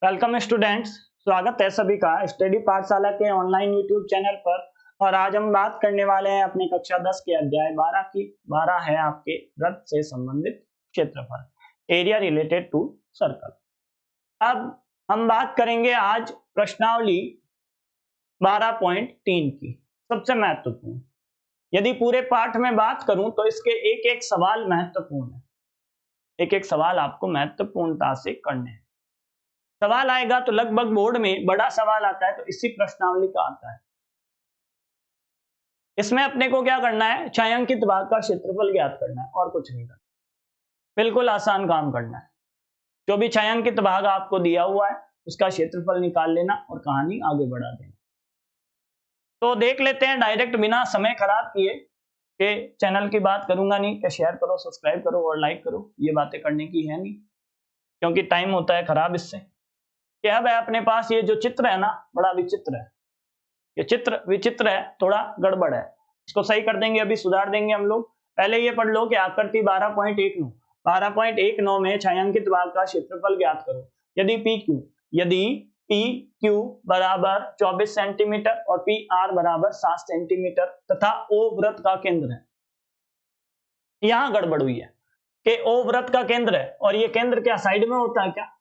Welcome students, स्वागत है सभी का स्टडी पाठशाला के ऑनलाइन यूट्यूब चैनल पर। और आज हम बात करने वाले हैं अपने कक्षा 10 के अध्याय 12 की। 12 है आपके वृत्त से संबंधित क्षेत्रफल, एरिया रिलेटेड टू सर्कल। अब हम बात करेंगे आज प्रश्नावली 12.3 की, सबसे महत्वपूर्ण। यदि पूरे पाठ में बात करूं तो इसके एक एक सवाल महत्वपूर्ण है, एक एक सवाल आपको महत्वपूर्णता से करने हैं। सवाल आएगा तो लगभग बोर्ड में बड़ा सवाल आता है तो इसी प्रश्नावली का आता है। इसमें अपने को क्या करना है, छायांकित भाग का क्षेत्रफल ज्ञात करना है और कुछ नहीं करना। बिल्कुल आसान काम करना है। जो भी छायांकित भाग आपको दिया हुआ है उसका क्षेत्रफल निकाल लेना और कहानी आगे बढ़ा देना। तो देख लेते हैं डायरेक्ट, बिना समय खराब किए कि चैनल की बात करूंगा नहीं कि शेयर करो, सब्सक्राइब करो और लाइक करो, ये बातें करने की है नहीं, क्योंकि टाइम होता है खराब इससे। कि अब है अपने पास ये जो चित्र है ना, बड़ा विचित्र है। ये चित्र विचित्र है, थोड़ा गड़बड़ है, इसको सही कर देंगे, अभी सुधार देंगे हम लोग। पहले ये पढ़ लो कि आकृति 12.19 में छायांकित भाग का क्षेत्रफल ज्ञात करो। यदि पी क्यू बराबर 24 सेंटीमीटर और पी आर बराबर 7 सेंटीमीटर तथा ओ वृत्त का केंद्र है। यहां गड़बड़ हुई है कि ओ वृत्त का केंद्र है और ये केंद्र क्या साइड में होता है क्या?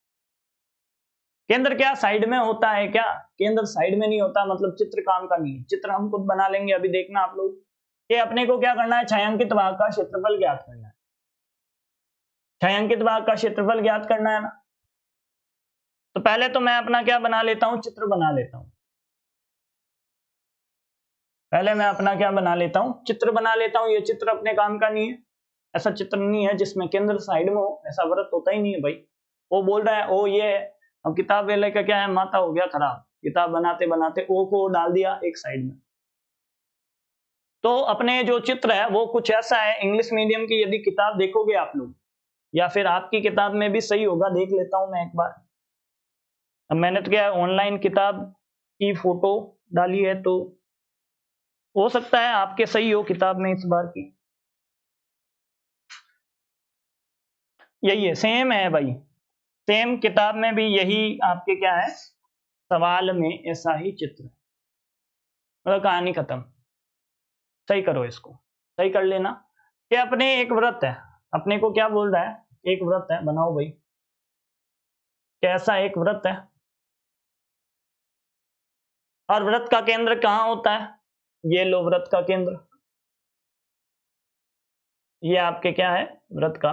केंद्र क्या साइड में होता है क्या? केंद्र साइड में नहीं होता, मतलब चित्र काम का नहीं है। चित्र हम खुद बना लेंगे, अभी देखना आप लोग। ये अपने को क्या करना है, छायांकित भाग का क्षेत्रफल ज्ञात करना है। छायांकित भाग का क्षेत्रफल ज्ञात करना है ना। तो पहले तो मैं अपना क्या बना लेता हूं, चित्र बना लेता हूं। पहले मैं अपना क्या बना लेता हूं, चित्र बना लेता हूं। ये चित्र अपने काम का नहीं है, ऐसा चित्र नहीं है जिसमें केंद्र साइड में हो, ऐसा वृत्त होता ही नहीं है भाई। वो बोल रहा है ओ ये है। अब किताब वाले का क्या है, माथा हो गया खराब, किताब बनाते बनाते ओ को डाल दिया एक साइड में। तो अपने जो चित्र है वो कुछ ऐसा है, इंग्लिश मीडियम की यदि किताब देखोगे आप लोग, या फिर आपकी किताब में भी सही होगा, देख लेता हूं मैं एक बार। अब मैंने तो क्या ऑनलाइन किताब की फोटो डाली है, तो हो सकता है आपके सही हो किताब में इस बार की। यही है, सेम है भाई, सेम किताब में भी यही आपके क्या है, सवाल में ऐसा ही चित्र, मतलब कहानी खत्म। सही करो, इसको सही कर लेना। कि अपने एक वृत्त है, अपने को क्या बोल रहा है, एक वृत्त है, बनाओ भाई। कैसा एक वृत्त है और वृत्त का केंद्र कहां होता है, ये लो वृत्त का केंद्र, ये आपके क्या है, वृत्त का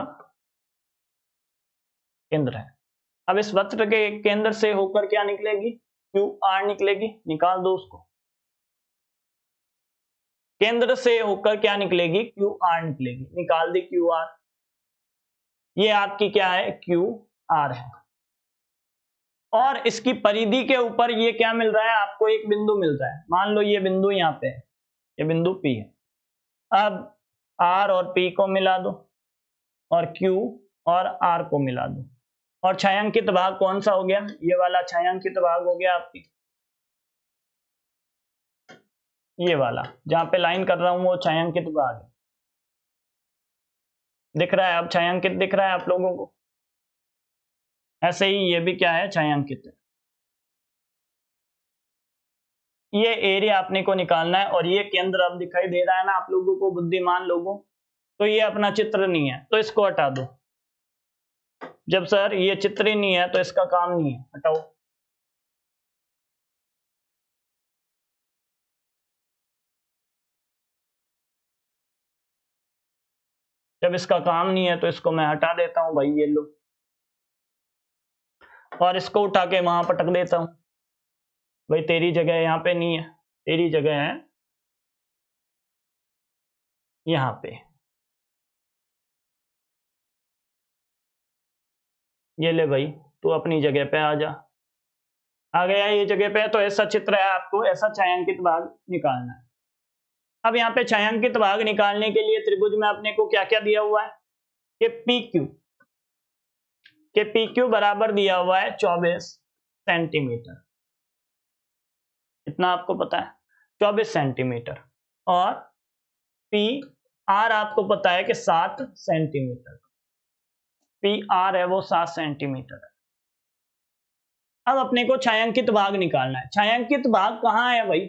केंद्र है। अब इस वृत्त के केंद्र से होकर क्या निकलेगी, क्यू आर निकलेगी, निकाल दो उसको। केंद्र से होकर क्या निकलेगी, क्यू आर निकलेगी, निकाल दी क्यू आर। ये आपकी क्या है, क्यू आर है। और इसकी परिधि के ऊपर ये क्या मिल रहा है आपको, एक बिंदु मिल रहा है। मान लो ये बिंदु यहाँ पे है, ये बिंदु P है। अब R और P को मिला दो और Q और R को मिला दो, और छायांकित भाग कौन सा हो गया, ये वाला छायांकित भाग हो गया आपकी, ये वाला जहां पे लाइन कर रहा हूं वो छायांकित भाग है। दिख रहा है, अब छायांकित दिख रहा है आप लोगों को। ऐसे ही ये भी क्या है, छायांकित है। ये एरिया अपने को निकालना है और ये केंद्र अब दिखाई दे रहा है ना आप लोगों को, बुद्धिमान लोगों। तो ये अपना चित्र नहीं है तो इसको हटा दो। जब सर ये चित्र ही नहीं है तो इसका काम नहीं है, हटाओ। जब इसका काम नहीं है तो इसको मैं हटा देता हूं भाई, ये लो, और इसको उठा के वहां पटक देता हूं। भाई तेरी जगह यहाँ पे नहीं है, तेरी जगह है यहाँ पे। ये ले भाई, तू अपनी जगह पे आ जा। आ गया ये जगह पे, तो ऐसा चित्र है, आपको ऐसा छायांकित भाग निकालना है। अब यहाँ पे छायांकित भाग निकालने के लिए त्रिभुज में अपने को क्या क्या दिया हुआ है, कि पी क्यू बराबर दिया हुआ है 24 सेंटीमीटर। इतना आपको पता है, 24 सेंटीमीटर। और पी आर आपको पता है कि 7 सेंटीमीटर। पी आर है वो 7 सेंटीमीटर है। अब अपने को छायांकित भाग निकालना है। छायांकित भाग कहाँ है भाई?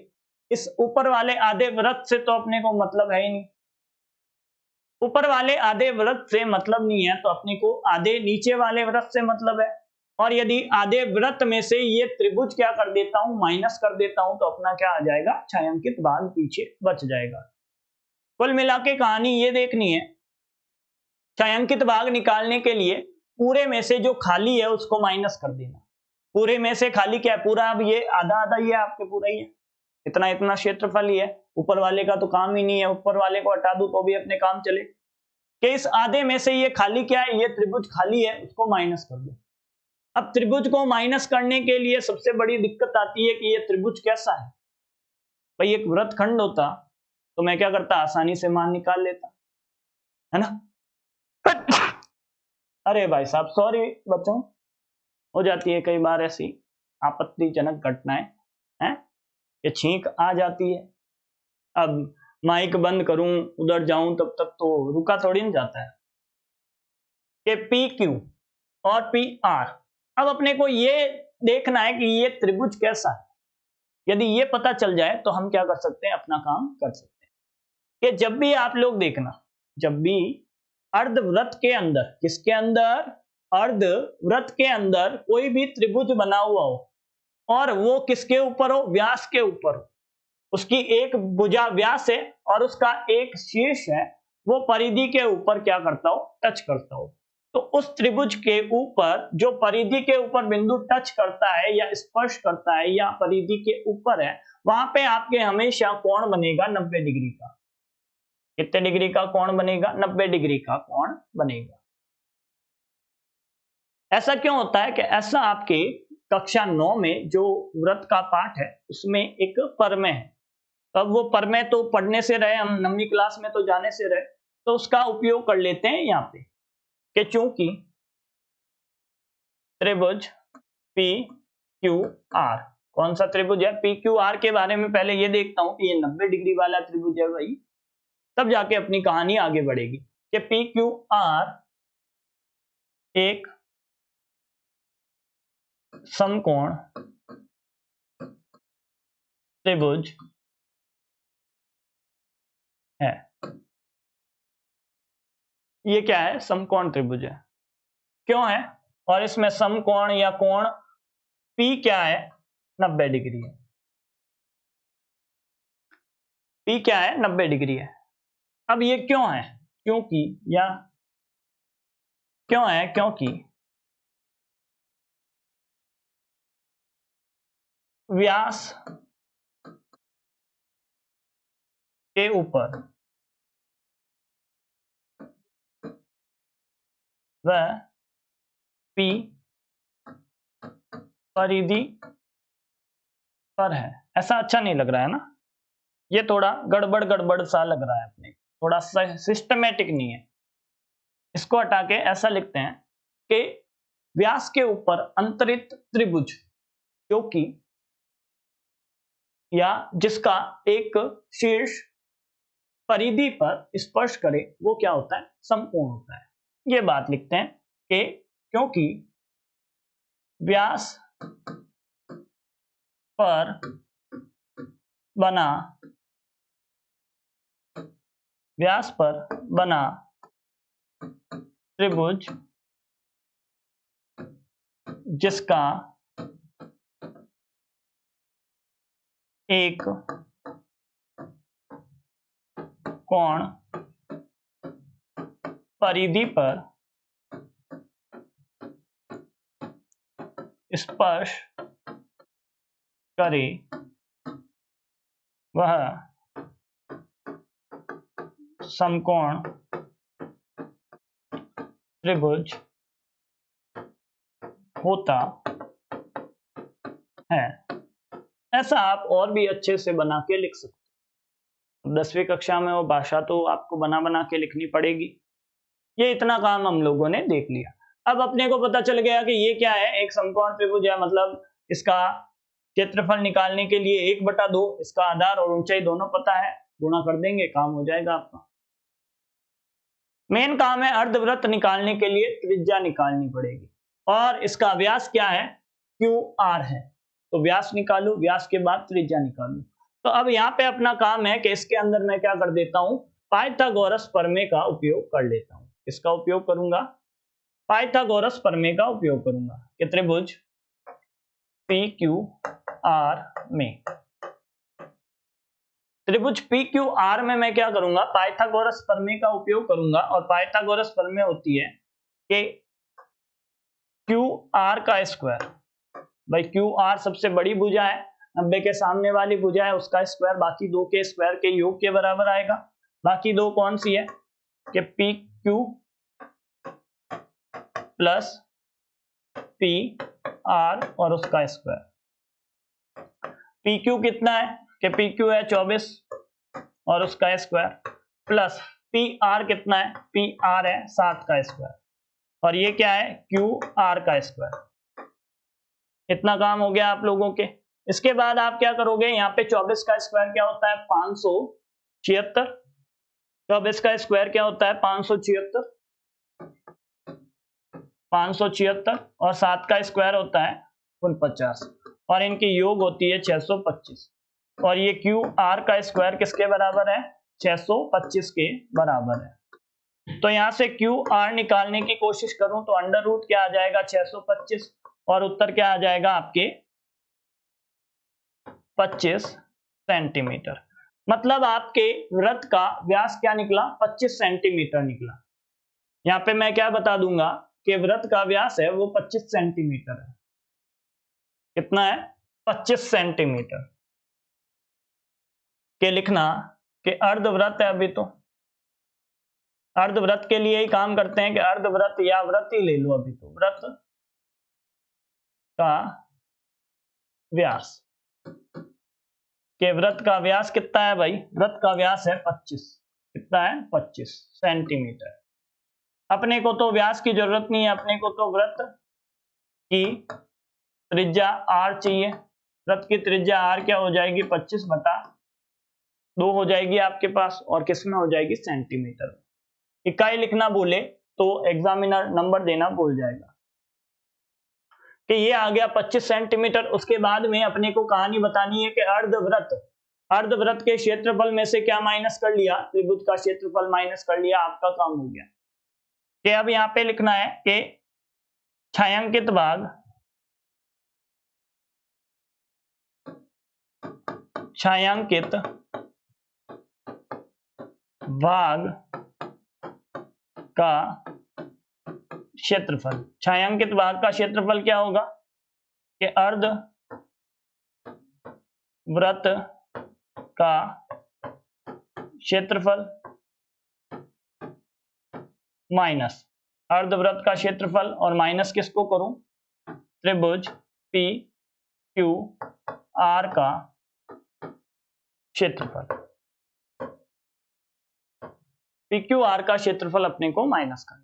इस ऊपर वाले आधे वृत्त से तो अपने को मतलब है ही नहीं। ऊपर वाले आधे वृत्त से मतलब नहीं है तो अपने को आधे नीचे वाले वृत्त से मतलब है। और यदि आधे वृत्त में से ये त्रिभुज क्या कर देता हूं, माइनस कर देता हूं, तो अपना क्या आ जाएगा? छायांकित भाग पीछे बच जाएगा। कुल मिला के कहानी ये देखनी है, छायांकित भाग निकालने के लिए पूरे में से जो खाली है उसको माइनस कर देना। पूरे में से खाली क्या है? पूरा। अब ये आधा आधा ही है आपके, पूरा ही है, इतना इतना क्षेत्रफल ही है। ऊपर वाले का तो काम ही नहीं है, ऊपर वाले को हटा दूं तो भी अपने काम चले। कि इस आधे में से ये खाली क्या है? ये त्रिभुज खाली है, उसको माइनस कर दो। अब त्रिभुज को माइनस करने के लिए सबसे बड़ी दिक्कत आती है कि ये त्रिभुज कैसा है। भाई एक वृत्तखंड होता तो मैं क्या करता? आसानी से मान निकाल लेता, है ना। अरे भाई साहब सॉरी बच्चों, हो जाती है कई बार ऐसी आपत्तिजनक घटनाएं हैं, ये छींक आ जाती है। अब माइक बंद करूं उधर जाऊं तब तक तो रुका थोड़ी नहीं जाता है। कि पी क्यू और पी आर, अब अपने को ये देखना है कि ये त्रिभुज कैसा है। यदि ये पता चल जाए तो हम क्या कर सकते हैं? अपना काम कर सकते हैं। कि जब भी आप लोग देखना, जब भी अर्धवृत्त के अंदर, किसके अंदर? अर्धवृत्त के अंदर कोई भी त्रिभुज बना हुआ हो और वो किसके ऊपर हो? व्यास के ऊपर हो। उसकी एक भुजा व्यास है और उसका एक शीर्ष है, वो परिधि के ऊपर क्या करता हो? टच करता हो। तो उस त्रिभुज के ऊपर जो परिधि के ऊपर बिंदु टच करता है या स्पर्श करता है या परिधि के ऊपर है, वहां पे आपके हमेशा कोण बनेगा 90 डिग्री का। कितने डिग्री का कोण बनेगा? 90 डिग्री का कोण बनेगा। ऐसा क्यों होता है? कि ऐसा आपके कक्षा 9 में जो वृत्त का पाठ है उसमें एक परमेय है। अब वो परमेय तो पढ़ने से रहे, हम 9वीं क्लास में तो जाने से रहे, तो उसका उपयोग कर लेते हैं यहाँ पे। कि चूंकि त्रिभुज पी क्यू आर, कौन सा त्रिभुज है? पी क्यू आर के बारे में पहले ये देखता हूं कि ये 90 डिग्री वाला त्रिभुज है भाई, तब जाके अपनी कहानी आगे बढ़ेगी। कि पी क्यू आर एक समकोण त्रिभुज है। ये क्या है? समकोण त्रिभुज है। क्यों है? और इसमें समकोण या कोण P क्या है? 90 डिग्री है। P क्या है? 90 डिग्री है। अब ये क्यों है? क्योंकि, या क्यों है? क्योंकि व्यास के ऊपर वह P परिधि पर है। ऐसा अच्छा नहीं लग रहा है ना, ये थोड़ा गड़बड़ गड़बड़ सा लग रहा है अपने, थोड़ा सिस्टमेटिक नहीं है। इसको हटा के ऐसा लिखते हैं कि व्यास के ऊपर अंतरित त्रिभुज जो कि या जिसका एक शीर्ष परिधि पर स्पर्श करे वो क्या होता है? समकोण होता है। ये बात लिखते हैं कि क्योंकि व्यास पर बना त्रिभुज जिसका एक कोण परिधि पर स्पर्श करे वह समकोण त्रिभुज होता है। ऐसा आप और भी अच्छे से बना के लिख सकते हो। 10वीं कक्षा में वो भाषा तो आपको बना बना के लिखनी पड़ेगी। ये इतना काम हम लोगों ने देख लिया। अब अपने को पता चल गया कि ये क्या है? एक समकोण त्रिभुज है, मतलब इसका क्षेत्रफल निकालने के लिए 1/2 इसका आधार और ऊंचाई दोनों पता है, गुणा कर देंगे, काम हो जाएगा आपका। मेन काम है अर्धवृत्त निकालने के लिए त्रिज्या निकालनी पड़ेगी और इसका व्यास क्या है? क्यू आर है, तो व्यास निकालू, व्यास के बाद त्रिज्या निकालू। तो अब यहाँ पे अपना काम है कि इसके अंदर मैं क्या कर देता हूँ, पाइथागोरस प्रमेय का उपयोग कर लेता हूँ। इसका उपयोग करूंगा, पाइथागोरस प्रमेय का उपयोग करूंगा कि त्रिभुज पी क्यू आर में, त्रिभुज पी क्यू आर में मैं क्या करूंगा, पाइथागोरस प्रमेय का उपयोग करूंगा। और पाइथागोरस प्रमेय होती है कि क्यू आर का स्क्वायर, भाई क्यू आर सबसे बड़ी भुजा है, 90 के सामने वाली भुजा है, उसका स्क्वायर बाकी दो के स्क्वायर के योग के बराबर आएगा। बाकी दो कौन सी है कि P Q plus P R और उसका स्क्वायर। पी क्यू कितना है कि पी क्यू है 24 और उसका स्क्वायर, प्लस पी आर कितना है, पी आर है 7 का स्क्वायर, और ये क्या है, क्यू आर का स्क्वायर। इतना काम हो गया आप लोगों के। इसके बाद आप क्या करोगे, यहाँ पे 24 का स्क्वायर क्या होता है, 576। 24 का स्क्वायर क्या होता है, 576, 576, और 7 का स्क्वायर होता है 49, और इनकी योग होती है 625। और ये क्यू आर का स्क्वायर किसके बराबर है, 625 के बराबर है। तो यहां से क्यू आर निकालने की कोशिश करूं तो अंडर रूट क्या आ जाएगा, 625, और उत्तर क्या आ जाएगा आपके 25 सेंटीमीटर। मतलब आपके वृत्त का व्यास क्या निकला, 25 सेंटीमीटर निकला। यहां पे मैं क्या बता दूंगा कि वृत्त का व्यास है वो 25 सेंटीमीटर है। कितना है, 25 सेंटीमीटर। के लिखना कि अर्धवृत्त है, अभी तो अर्धवृत्त के लिए ही काम करते हैं कि अर्धवृत्त या वृत्त ही ले लो, अभी तो वृत्त का व्यास, के वृत्त का व्यास कितना है भाई, वृत्त का व्यास है 25, कितना है 25 सेंटीमीटर। अपने को तो व्यास की जरूरत नहीं है, अपने को तो वृत्त की त्रिज्या r चाहिए। वृत्त की त्रिज्या r क्या हो जाएगी, 25/2 हो जाएगी आपके पास, और किस में हो जाएगी, सेंटीमीटर। इकाई लिखना भूले तो एग्जामिनर नंबर देना भूल जाएगा। कि ये आ गया 25 सेंटीमीटर। उसके बाद में अपने को कहानी बतानी है कि अर्धवृत्त, अर्धवृत्त के क्षेत्रफल में से क्या माइनस कर लिया, त्रिभुज का क्षेत्रफल माइनस कर लिया, आपका काम हो गया। कि अब यहां पे लिखना है कि छायांकित भाग, छायांकित भाग का क्षेत्रफल, छायांकित भाग का क्षेत्रफल क्या होगा कि अर्ध वृत्त का क्षेत्रफल माइनस अर्धवृत्त का क्षेत्रफल, और माइनस किसको करूं, त्रिभुज पी क्यू आर का क्षेत्रफल। पी क्यू आर का क्षेत्रफल अपने को माइनस करना।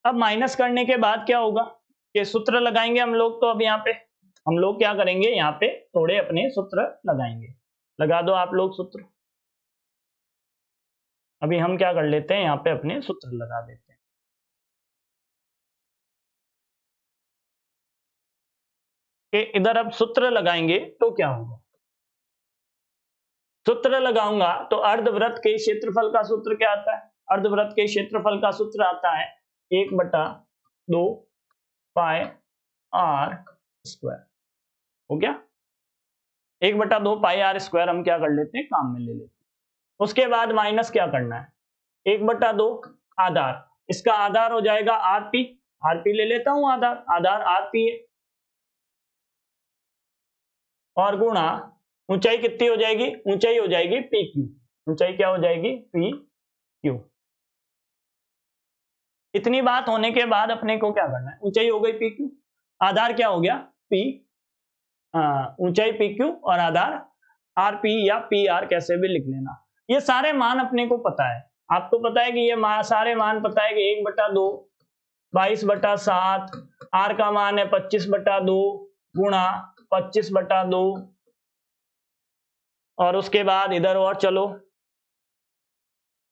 अब माइनस करने के बाद क्या होगा कि सूत्र लगाएंगे हम लोग। तो अब यहाँ पे हम लोग क्या करेंगे, यहाँ पे थोड़े अपने सूत्र लगाएंगे। लगा दो आप लोग सूत्र। अभी हम क्या कर लेते हैं, यहाँ पे अपने सूत्र लगा देते हैं। कि इधर अब सूत्र लगाएंगे तो क्या होगा, सूत्र लगाऊंगा तो अर्धवृत्त के क्षेत्रफल का सूत्र क्या आता है, अर्धवृत्त के क्षेत्रफल का सूत्र आता है 1/2 पाई आर स्क्वायर। हो गया, 1/2 पाई आर स्क्वायर हम क्या कर लेते हैं, काम में ले लेते हैं। उसके बाद माइनस क्या करना है, 1/2 आधार, इसका आधार हो जाएगा आरपी, आरपी ले लेता हूं, आधार आधार आरपी है, और गुणा ऊंचाई कितनी हो जाएगी, ऊंचाई हो जाएगी पी क्यू, ऊंचाई क्या हो जाएगी पी क्यू। इतनी बात होने के बाद अपने को क्या करना है, ऊंचाई हो गई पी क्यू, आधार क्या हो गया पी, ऊंचाई पी क्यू और आधार आर पी या पी आर कैसे भी लिख लेना। ये सारे मान अपने को पता है, आपको पता है कि ये सारे मान पता है कि 1/2 22/7, आर का मान है 25/2 गुणा 25/2, और उसके बाद इधर और चलो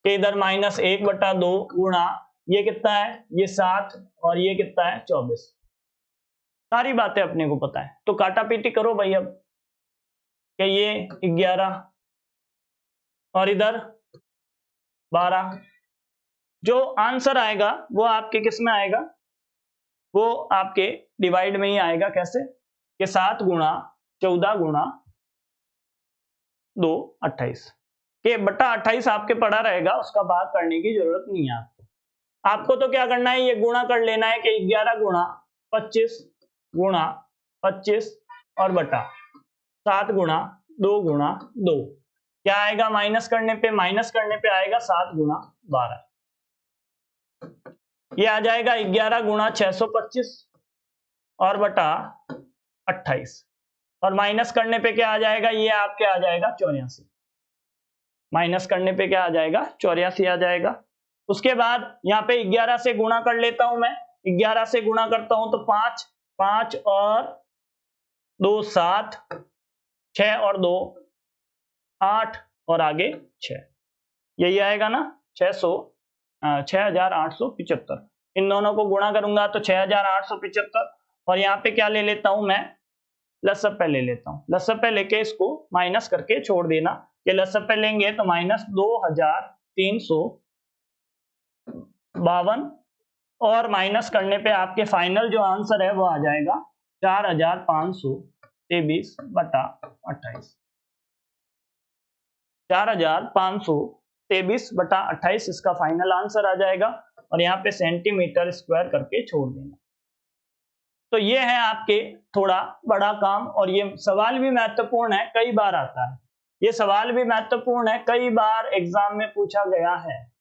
कि इधर -1/2 गुणा ये कितना है, ये 7, और ये कितना है 24। सारी बातें अपने को पता है। तो काटा पीटी करो भाई अब, कि ये 11 और इधर 12। जो आंसर आएगा वो आपके किस में आएगा, वो आपके डिवाइड में ही आएगा। कैसे कि 7 गुणा 14 गुणा 2 28 के बटा 28 आपके पड़ा रहेगा, उसका भाग करने की जरूरत नहीं है आपको। आपको तो क्या करना है, ये गुणा कर लेना है कि 11 गुणा 25 गुणा 25 और बटा 7 गुणा 2 गुणा 2। क्या आएगा माइनस करने पे आएगा 7 गुणा 12। ये आ जाएगा 11 गुणा 625 और बटा 28 और माइनस करने पे क्या आ जाएगा, ये आपके आ जाएगा 84। माइनस करने पे क्या आ जाएगा, 84 आ जाएगा। उसके बाद यहाँ पे 11 से गुणा कर लेता हूं मैं, 11 से गुणा करता हूं तो 5 5 और 2 7, 6 और 2 8 और आगे 6, यही आएगा ना 6875। इन दोनों को गुणा करूंगा तो 6875 और यहाँ पे क्या ले लेता हूं मैं, लसअप ले लेता हूं। लसअप लेके इसको माइनस करके छोड़ देना, कि लसअप लेंगे तो माइनस 2352 और माइनस करने पे आपके फाइनल जो आंसर है वो आ जाएगा 4523 बटा 28। 4523 बटा 28 इसका फाइनल आंसर आ जाएगा और यहाँ पे सेंटीमीटर स्क्वायर करके छोड़ देना। तो ये है आपके थोड़ा बड़ा काम, और ये सवाल भी महत्वपूर्ण है, कई बार आता है। ये सवाल भी महत्वपूर्ण है, कई बार एग्जाम में पूछा गया है,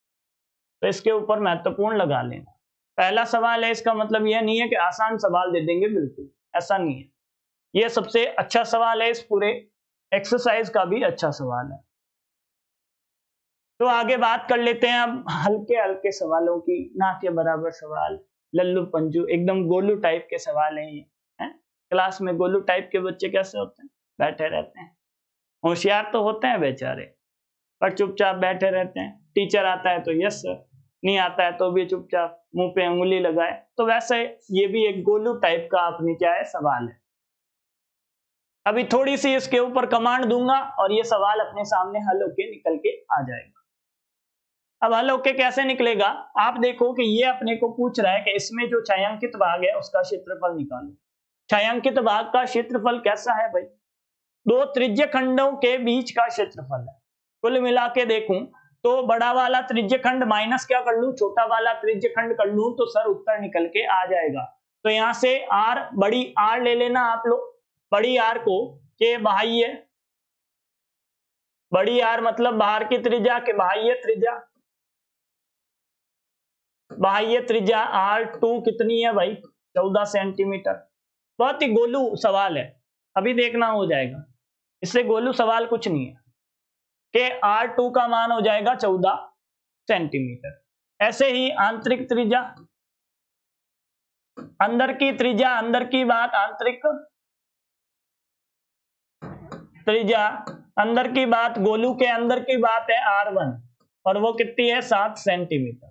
तो इसके ऊपर महत्वपूर्ण लगा लेना। पहला सवाल है, इसका मतलब यह नहीं है कि आसान सवाल दे देंगे, बिल्कुल ऐसा नहीं है। यह सबसे अच्छा सवाल है, इस पूरे एक्सरसाइज का भी अच्छा सवाल है। तो आगे बात कर लेते हैं अब हल्के हल्के सवालों की, ना के बराबर सवाल, लल्लू पंजू, एकदम गोलू टाइप के सवाल हैं ये, हैं? क्लास में गोलू टाइप के बच्चे कैसे होते हैं, बैठे रहते हैं, होशियार तो होते हैं बेचारे, पर चुपचाप बैठे रहते हैं। टीचर आता है तो यस सर, नहीं आता है तो भी चुपचाप मुंह पे उंगली लगाए। तो वैसे ये भी एक गोलू टाइप का अपने क्या है सवाल है। अभी थोड़ी सी इसके ऊपर कमांड दूंगा और ये सवाल अपने सामने हल होके निकल के आ जाएगा। अब हल होके कैसे निकलेगा, आप देखो कि ये अपने को पूछ रहा है कि इसमें जो छायांकित भाग है उसका क्षेत्रफल निकालो। छायांकित भाग का क्षेत्रफल कैसा है भाई, दो त्रिज्य खंडों के बीच का क्षेत्रफल है। कुल मिला के देखूं तो बड़ा वाला त्रिज्य खंड माइनस क्या कर लूं, छोटा वाला त्रिज्य खंड कर लूं, तो सर उत्तर निकल के आ जाएगा। तो यहां से आर, बड़ी आर ले लेना आप लोग, बड़ी आर को के बाह्य, बड़ी आर मतलब बाहर की त्रिज्या के बाह्य त्रिज्या, बाह्य त्रिज्या R2 कितनी है भाई, 14 सेंटीमीटर। बहुत ही गोलू सवाल है, अभी देखना हो जाएगा, इससे गोलू सवाल कुछ नहीं है कि R2 का मान हो जाएगा 14 सेंटीमीटर। ऐसे ही आंतरिक त्रिज्या, अंदर की त्रिज्या, अंदर की बात, आंतरिक त्रिज्या अंदर की बात, गोलू के अंदर की बात है R1 और वो कितनी है 7 सेंटीमीटर।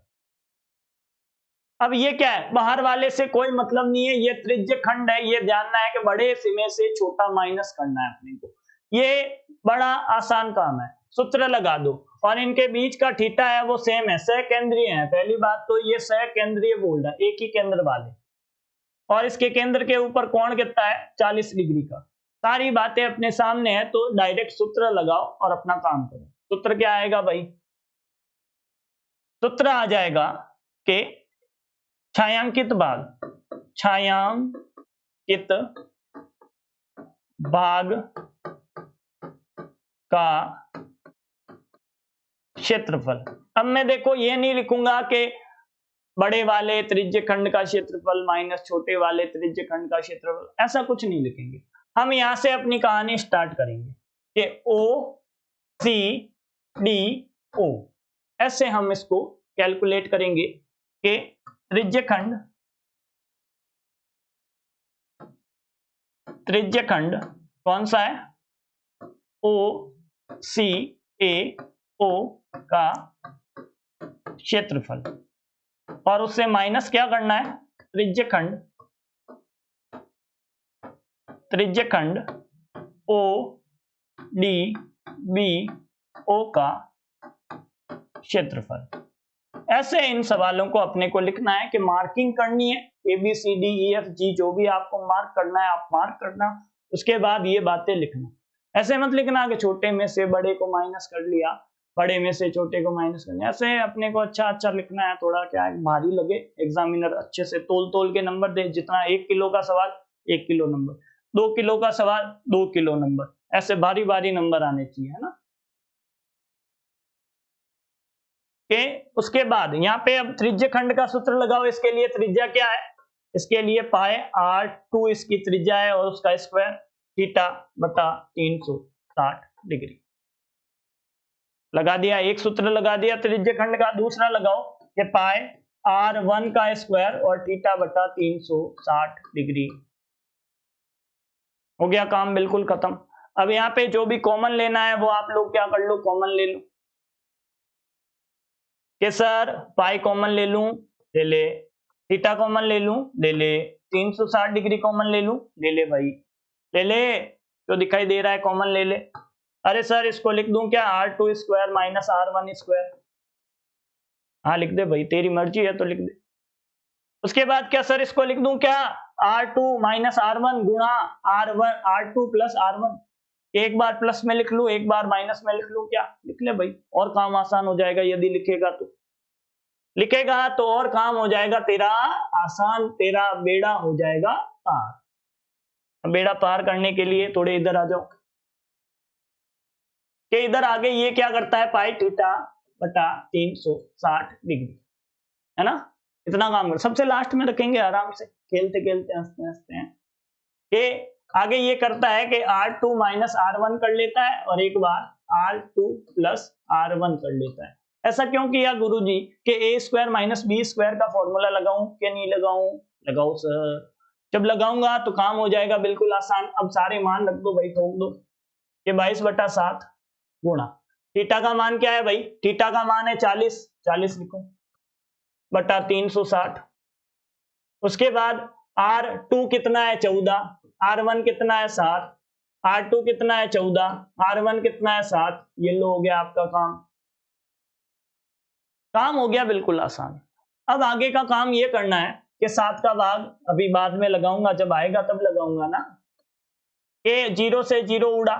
अब ये क्या है, बाहर वाले से कोई मतलब नहीं है, ये त्रिज्य खंड है, ये जानना है कि बड़े सीमे से छोटा माइनस करना है अपने को। ये बड़ा आसान काम है, सूत्र लगा दो और इनके बीच का थीटा है वो सेम है, सहकेंद्रीय है। पहली बात तो ये सहकेंद्रीय बोल रहा है, एक ही केंद्र वाले, और इसके केंद्र के ऊपर कोण कितना है 40 डिग्री का। सारी बातें अपने सामने है, तो डायरेक्ट सूत्र लगाओ और अपना काम करो। सूत्र क्या आएगा भाई, सूत्र आ जाएगा कि छायांकित भाग, छायांकित भाग का क्षेत्रफल। अब मैं देखो ये नहीं लिखूंगा कि बड़े वाले त्रिज्य खंड का क्षेत्रफल माइनस छोटे वाले त्रिज्य खंड का क्षेत्रफल, ऐसा कुछ नहीं लिखेंगे। हम यहां से अपनी कहानी स्टार्ट करेंगे कि O C D O, ऐसे हम इसको कैलकुलेट करेंगे कि त्रिज्य खंड कौन सा है, OCAO का क्षेत्रफल, और उससे माइनस क्या करना है, त्रिज्य खंड त्रिज्य खंड ओ डी बी ओ का क्षेत्रफल। ऐसे इन सवालों को अपने को लिखना है कि मार्किंग करनी है, A B C D E F G जो भी आपको मार्क करना है आप मार्क करना, उसके बाद ये बातें लिखना। ऐसे मत लिखना कि छोटे में से बड़े को माइनस कर लिया, बड़े में से छोटे को माइनस कर लिया। ऐसे अपने को अच्छा अच्छा लिखना है, थोड़ा क्या है भारी लगे, एग्जामिनर अच्छे से तोल तोल के नंबर दे। जितना 1 किलो का सवाल 1 किलो नंबर, 2 किलो का सवाल 2 किलो नंबर, ऐसे बारी बारी नंबर आने चाहिए, है ना। के उसके बाद यहाँ पे अब त्रिज्य खंड का सूत्र लगाओ। इसके लिए त्रिज्या क्या है, इसके लिए पाए r2 इसकी त्रिज्या है और उसका स्क्वायर थीटा बटा 360 डिग्री लगा दिया। एक सूत्र लगा दिया त्रिज्य खंड का। दूसरा लगाओ कि पाए r1 का स्क्वायर और थीटा बटा 360 डिग्री। हो गया काम बिल्कुल खत्म। अब यहाँ पे जो भी कॉमन लेना है वो आप लोग क्या कर लो, कॉमन ले लो। कि सर पाई कॉमन ले लूं, ले ले। थीटा कॉमन ले लूं, ले ले। 360 डिग्री कॉमन ले लूं, ले ले भाई, ले ले। जो दिखाई दे रहा है कॉमन ले ले। अरे सर इसको लिख दूं क्या, r2 square minus r1 square. हाँ लिख दे भाई, तेरी मर्जी है तो लिख दे। उसके बाद क्या सर इसको लिख दूं क्या, r2 माइनस r1 गुणा r1 r2 प्लस r1। एक बार प्लस में लिख लूं, एक बार माइनस में लिख लूं, क्या लिख ले भाई, और काम आसान हो जाएगा। यदि लिखेगा तो और काम हो जाएगा तेरा आसान, तेरा बेड़ा हो जाएगा पार। बेड़ा पार करने के लिए थोड़े इधर आ जाओ कि इधर आगे ये क्या करता है, पाई थीटा बटा 360 डिग्री, है ना। इतना काम कर, सबसे लास्ट में रखेंगे आराम से, खेलते खेलते हंसते हंसते हैं। कि आगे ये करता है कि r2 माइनस r1 कर लेता है और एक बार r2 प्लस r1 कर लेता है। ऐसा क्यों किया गुरुजी कि a square minus B square का फॉर्मूला लगाऊं कि नहीं लगाऊं, लगाओ सर। जब लगाऊंगा तो काम हो जाएगा बिल्कुल आसान। अब सारे मान रख दो भाई, ठोक दो कि 22/7 गुणा थीटा का मान क्या है भाई, थीटा का मान है 40, 40 लिखो बटा 360। उसके बाद r2 कितना है 14, r1 कितना है 7, r2 कितना है 14, r1 कितना है 7। ये लो हो गया आपका काम, काम हो गया बिल्कुल आसान। अब आगे का काम ये करना है कि 7 का भाग अभी बाद में लगाऊंगा, जब आएगा तब लगाऊंगा ना। कि 0 से 0 उड़ा,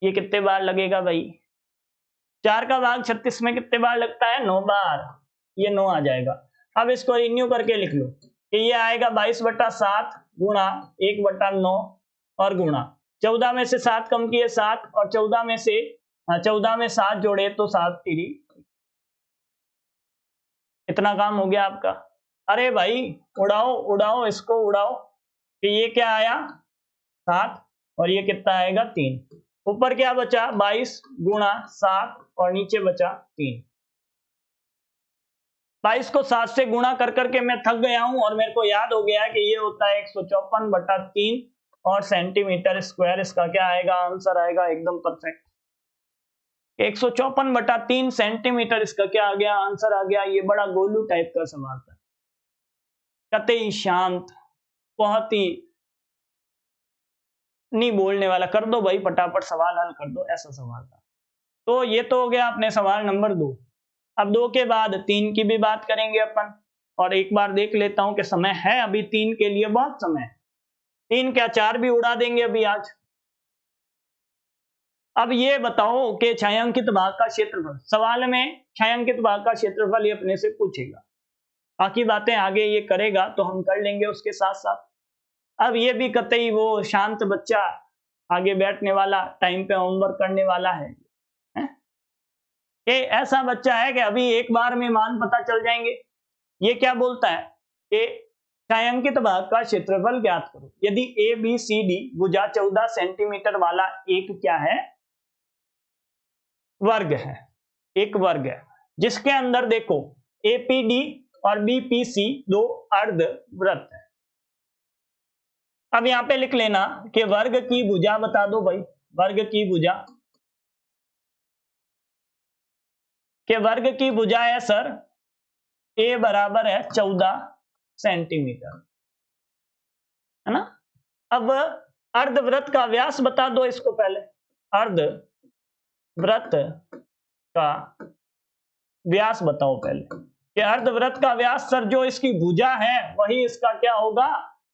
ये कितने बार लगेगा भाई, 4 का भाग 36 में कितने बार लगता है, 9 बार। ये 9 आ जाएगा। अब इसको रिन्यू करके लिख लो कि ये आएगा 22/7 गुणा 1/9 और गुणा 14 में से 7 कम किए 7 और 14 में से 14 में 7 जोड़े तो 7 3। इतना काम हो गया आपका। अरे भाई उड़ाओ उड़ाओ इसको उड़ाओ कि ये क्या आया 7 और ये कितना आएगा 3। ऊपर क्या बचा 22 गुणा 7 और नीचे बचा 3। 22 को 7 से गुणा कर करके मैं थक गया हूं और मेरे को याद हो गया कि ये होता है 154/3 और सेंटीमीटर स्क्वायर। इसका क्या आएगा आंसर, आएगा एकदम परफेक्ट 154/3 सेंटीमीटर। इसका क्या आ गया आंसर, आ गया। ये बड़ा गोलू टाइप का सवाल था, कतई शांत, बहुत ही नहीं बोलने वाला। कर दो भाई फटाफट सवाल हल कर दो, ऐसा सवाल था। तो ये तो हो गया अपने सवाल नंबर 2। अब 2 के बाद 3 की भी बात करेंगे अपन, और एक बार देख लेता हूं कि समय है अभी 3 के लिए, बहुत समय है। 3 क्या 4 भी उड़ा देंगे अभी आज। अब ये बताओ कि छायांकित भाग का क्षेत्रफल, सवाल में छायांकित भाग का क्षेत्रफल ये अपने से पूछेगा, बाकी बातें आगे ये करेगा तो हम कर लेंगे उसके साथ साथ। अब ये भी कतई वो शांत बच्चा आगे बैठने वाला, टाइम पे होमवर्क करने वाला है, कि ऐसा बच्चा है कि अभी एक बार में मान पता चल जाएंगे। ये क्या बोलता है कि छायांकित भाग का क्षेत्रफल ज्ञात करो यदि ए बी सी डी भुजा 14 सेंटीमीटर वाला एक क्या है, वर्ग है, एक वर्ग है, जिसके अंदर देखो एपीडी और बीपीसी दो अर्ध वृत्त है। अब यहां पे लिख लेना कि वर्ग की भुजा बता दो भाई, वर्ग की भुजा, कि वर्ग की भुजा है सर ए बराबर है 14 सेंटीमीटर, है ना। अब अर्धवृत्त का व्यास बता दो इसको पहले। अर्धवृत्त का व्यास बताओ पहले कि अर्धवृत्त का व्यास सर जो इसकी भुजा है वही इसका क्या होगा,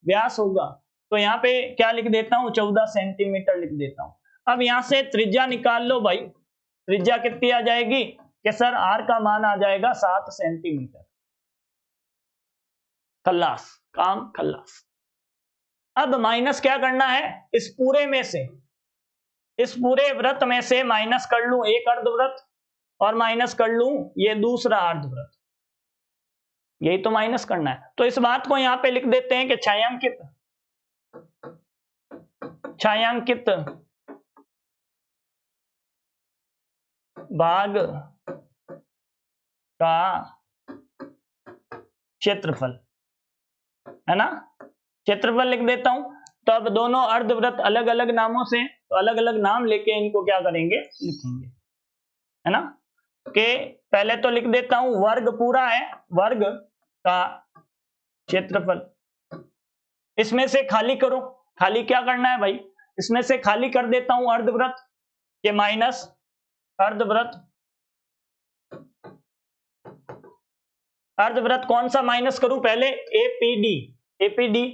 व्यास होगा। तो यहाँ पे क्या लिख देता हूं, 14 सेंटीमीटर लिख देता हूं। अब यहां से त्रिज्या निकाल लो भाई। त्रिज्या कितनी आ जाएगी कि सर आर का मान आ जाएगा 7 सेंटीमीटर। खल्लास, काम खल्लास। अब माइनस क्या करना है, इस पूरे में से, इस पूरे वृत्त में से माइनस कर लूं एक अर्धवृत्त और माइनस कर लूं ये दूसरा अर्धवृत्त, यही तो माइनस करना है। तो इस बात को यहां पे लिख देते हैं कि छायांकित भाग का क्षेत्रफल, है ना, क्षेत्रफल लिख देता हूं। तो अब दोनों अर्धवृत्त अलग अलग नामों से, तो अलग अलग नाम लेके इनको क्या करेंगे, लिखेंगे, है ना। कि पहले तो लिख देता हूं वर्ग पूरा है, वर्ग का क्षेत्रफल। इसमें से खाली करो, खाली क्या करना है भाई, इसमें से खाली कर देता हूं अर्धवृत्त के माइनस अर्धवृत्त। अर्धवृत्त कौन सा माइनस करूं पहले, एपीडी, एपीडी,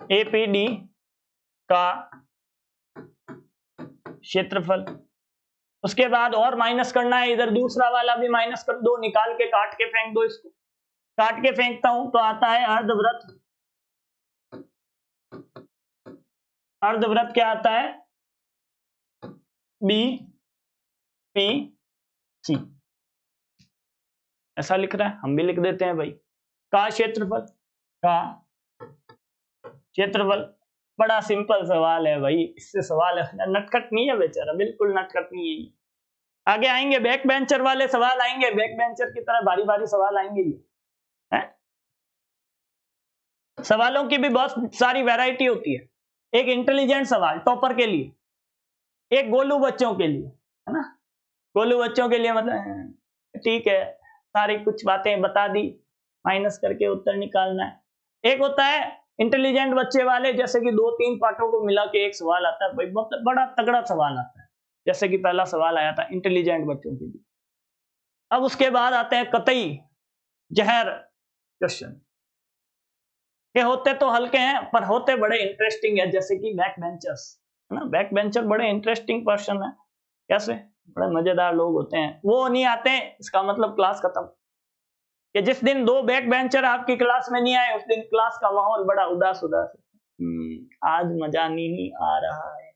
एपीडी का क्षेत्रफल। उसके बाद और माइनस करना है, इधर दूसरा वाला भी माइनस कर दो, निकाल के काट के फेंक दो इसको। काट के फेंकता हूं तो आता है अर्धवृत्त, अर्धवृत्त क्या आता है, बी पी सी, ऐसा लिख रहा है, हम भी लिख देते हैं भाई। का क्षेत्रफल, का क्षेत्रफल, बड़ा सिंपल सवाल है भाई, इससे सवाल है, नटखट नहीं है बेचारा, बिल्कुल नटखट नहीं है। आगे आएंगे बैक बेंचर वाले सवाल आएंगे, बैक बेंचर की तरह बारी बारी सवाल आएंगे ये, है? सवालों की भी बहुत सारी वैरायटी होती है। एक इंटेलिजेंट सवाल टॉपर के लिए, एक गोलू बच्चों के लिए, है ना। गोलू बच्चों के लिए मतलब ठीक है, सारी कुछ बातें बता दी, माइनस करके उत्तर निकालना है। एक होता है इंटेलिजेंट बच्चे वाले, जैसे कि 2-3 पार्टों को मिला के एक सवाल आता है भाई, बहुत बड़ा तगड़ा सवाल आता है, जैसे कि पहला सवाल आया था इंटेलिजेंट बच्चों के लिए। अब उसके बाद आते हैं कतई जहर क्वेश्चन, के होते तो हल्के हैं पर होते बड़े इंटरेस्टिंग है, जैसे कि बैक बेंचर्स, है ना। बैक बेंचर बड़े इंटरेस्टिंग पर्सन है, कैसे, बड़े मजेदार लोग होते हैं। वो नहीं आते इसका मतलब क्लास खत्म, कि जिस दिन 2 बैक बेंचर आपकी क्लास में नहीं आए उस दिन क्लास का माहौल बड़ा उदास उदास है, आज मजा नहीं आ रहा है।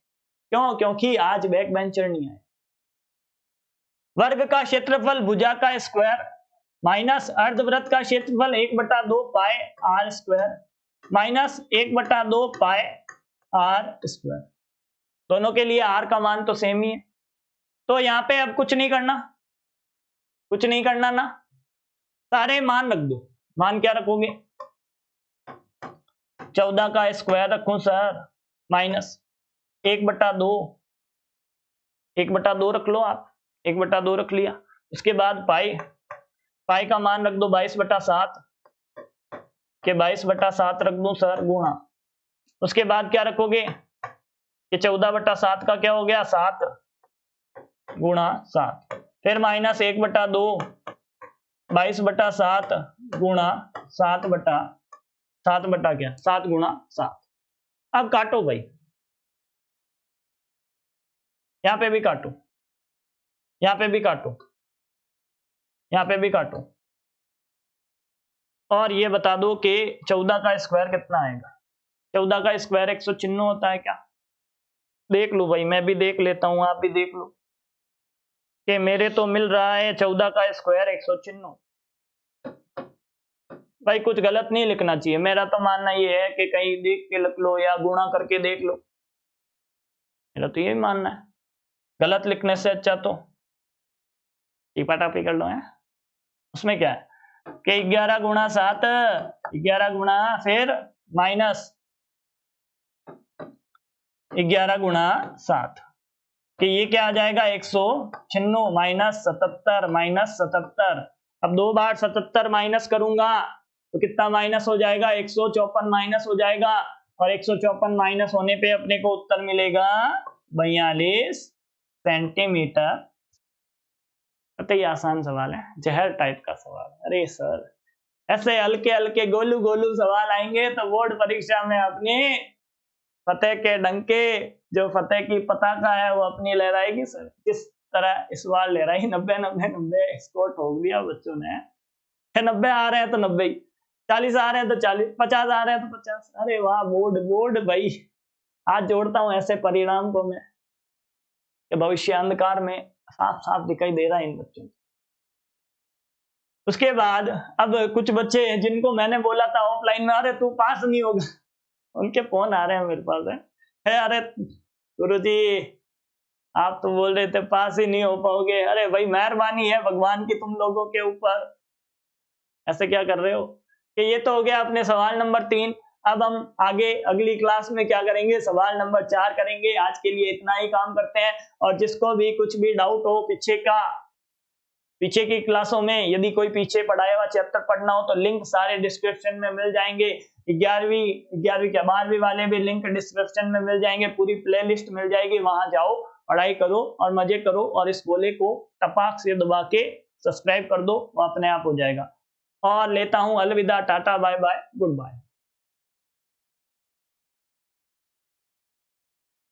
क्यों, क्योंकि आज बैक बेंचर नहीं आए। वर्ग का क्षेत्रफल भुजा का स्क्वायर माइनस अर्धवृत्त का क्षेत्रफल 1/2 pi R square minus 1/2 pi R square. दोनों के लिए आर का मान तो सेम ही है, तो यहां पे अब कुछ नहीं करना, कुछ नहीं करना ना, सारे मान रख दो। मान क्या रखोगे, 14 का स्क्वायर रखूं सर, माइनस 1/2, 1/2 रख लो आप, 1/2 रख लिया। उसके बाद पाई, पाई का मान रख दो 22/7 के 22/7 रख दो सर, गुणा। उसके बाद क्या रखोगे कि 14/7 का क्या हो गया, 7 गुणा 7, फिर माइनस 1/2 22/7 गुणा 7 बटा क्या, 7 गुणा 7। अब काटो भाई, यहां पे भी काटो, यहां पे भी काटो, यहां पे भी काटो, और ये बता दो कि 14 का स्क्वायर कितना आएगा। 14 का स्क्वायर 196 होता है क्या, देख लो भाई, मैं भी देख लेता हूं, आप भी देख लो कि मेरे तो मिल रहा है 14 का स्क्वायर 196। भाई कुछ गलत नहीं लिखना चाहिए, मेरा तो मानना ये है कि कहीं देख के लिख लो या गुणा करके देख लो, मेरा तो यही मानना है। गलत लिखने से अच्छा तो टिपाटापी कर लो, है उसमें क्या है कि 11 गुणा 7, 11 गुणा फिर माइनस 11 गुणा 7, कि ये क्या आ जाएगा 196 माइनस 77 माइनस 77। अब 2 बार 77 माइनस करूंगा तो कितना माइनस हो जाएगा, 154 माइनस हो जाएगा, और 154 माइनस होने पे अपने को उत्तर मिलेगा 42 सेंटीमीटर। तो ये आसान सवाल है, जहर टाइप का सवाल। अरे सर ऐसे हल्के हल्के गोलू गोलू सवाल आएंगे तो बोर्ड परीक्षा में अपनी फतेह के डंके, जो फतेह की पताका है वो अपनी लहराएगी सर। किस तरह इस बार लहराई, 90 स्कोर ठोक दिया बच्चों ने। 90 आ रहे हैं तो 90, 40 आ रहे हैं तो 40, 50 आ रहे हैं तो 50। अरे वाह बोर्ड बोर्ड भाई, आज जोड़ता हूं ऐसे परिणाम को मैं कि भविष्य अंधकार में साफ साफ दिखाई दे रहा है इन बच्चों को। उसके बाद अब कुछ बच्चे जिनको मैंने बोला था ऑफलाइन में अरे तू पास नहीं होगा, उनके फोन आ रहे हैं मेरे पास है, अरे गुरुजी आप तो बोल रहे थे पास ही नहीं हो पाओगे। अरे भाई मेहरबानी है भगवान की तुम लोगों के ऊपर, ऐसे क्या कर रहे हो। कि ये तो हो गया अपने सवाल नंबर 3। अब हम आगे अगली क्लास में क्या करेंगे, सवाल नंबर 4 करेंगे। आज के लिए इतना ही काम करते हैं, और जिसको भी कुछ भी डाउट हो पीछे की क्लासों में, यदि कोई पीछे पढ़ाया हुआ चैप्टर पढ़ना हो तो लिंक सारे डिस्क्रिप्शन में मिल जाएंगे। 11वीं के 12वीं वाले भी लिंक डिस्क्रिप्शन में मिल जाएंगे, पूरी प्लेलिस्ट मिल जाएगी, वहां जाओ पढ़ाई करो और मजे करो, और इस गोले को टपाक से दबा के सब्सक्राइब कर दो, वो अपने आप हो जाएगा। और लेता हूं अलविदा, tata bye bye good bye.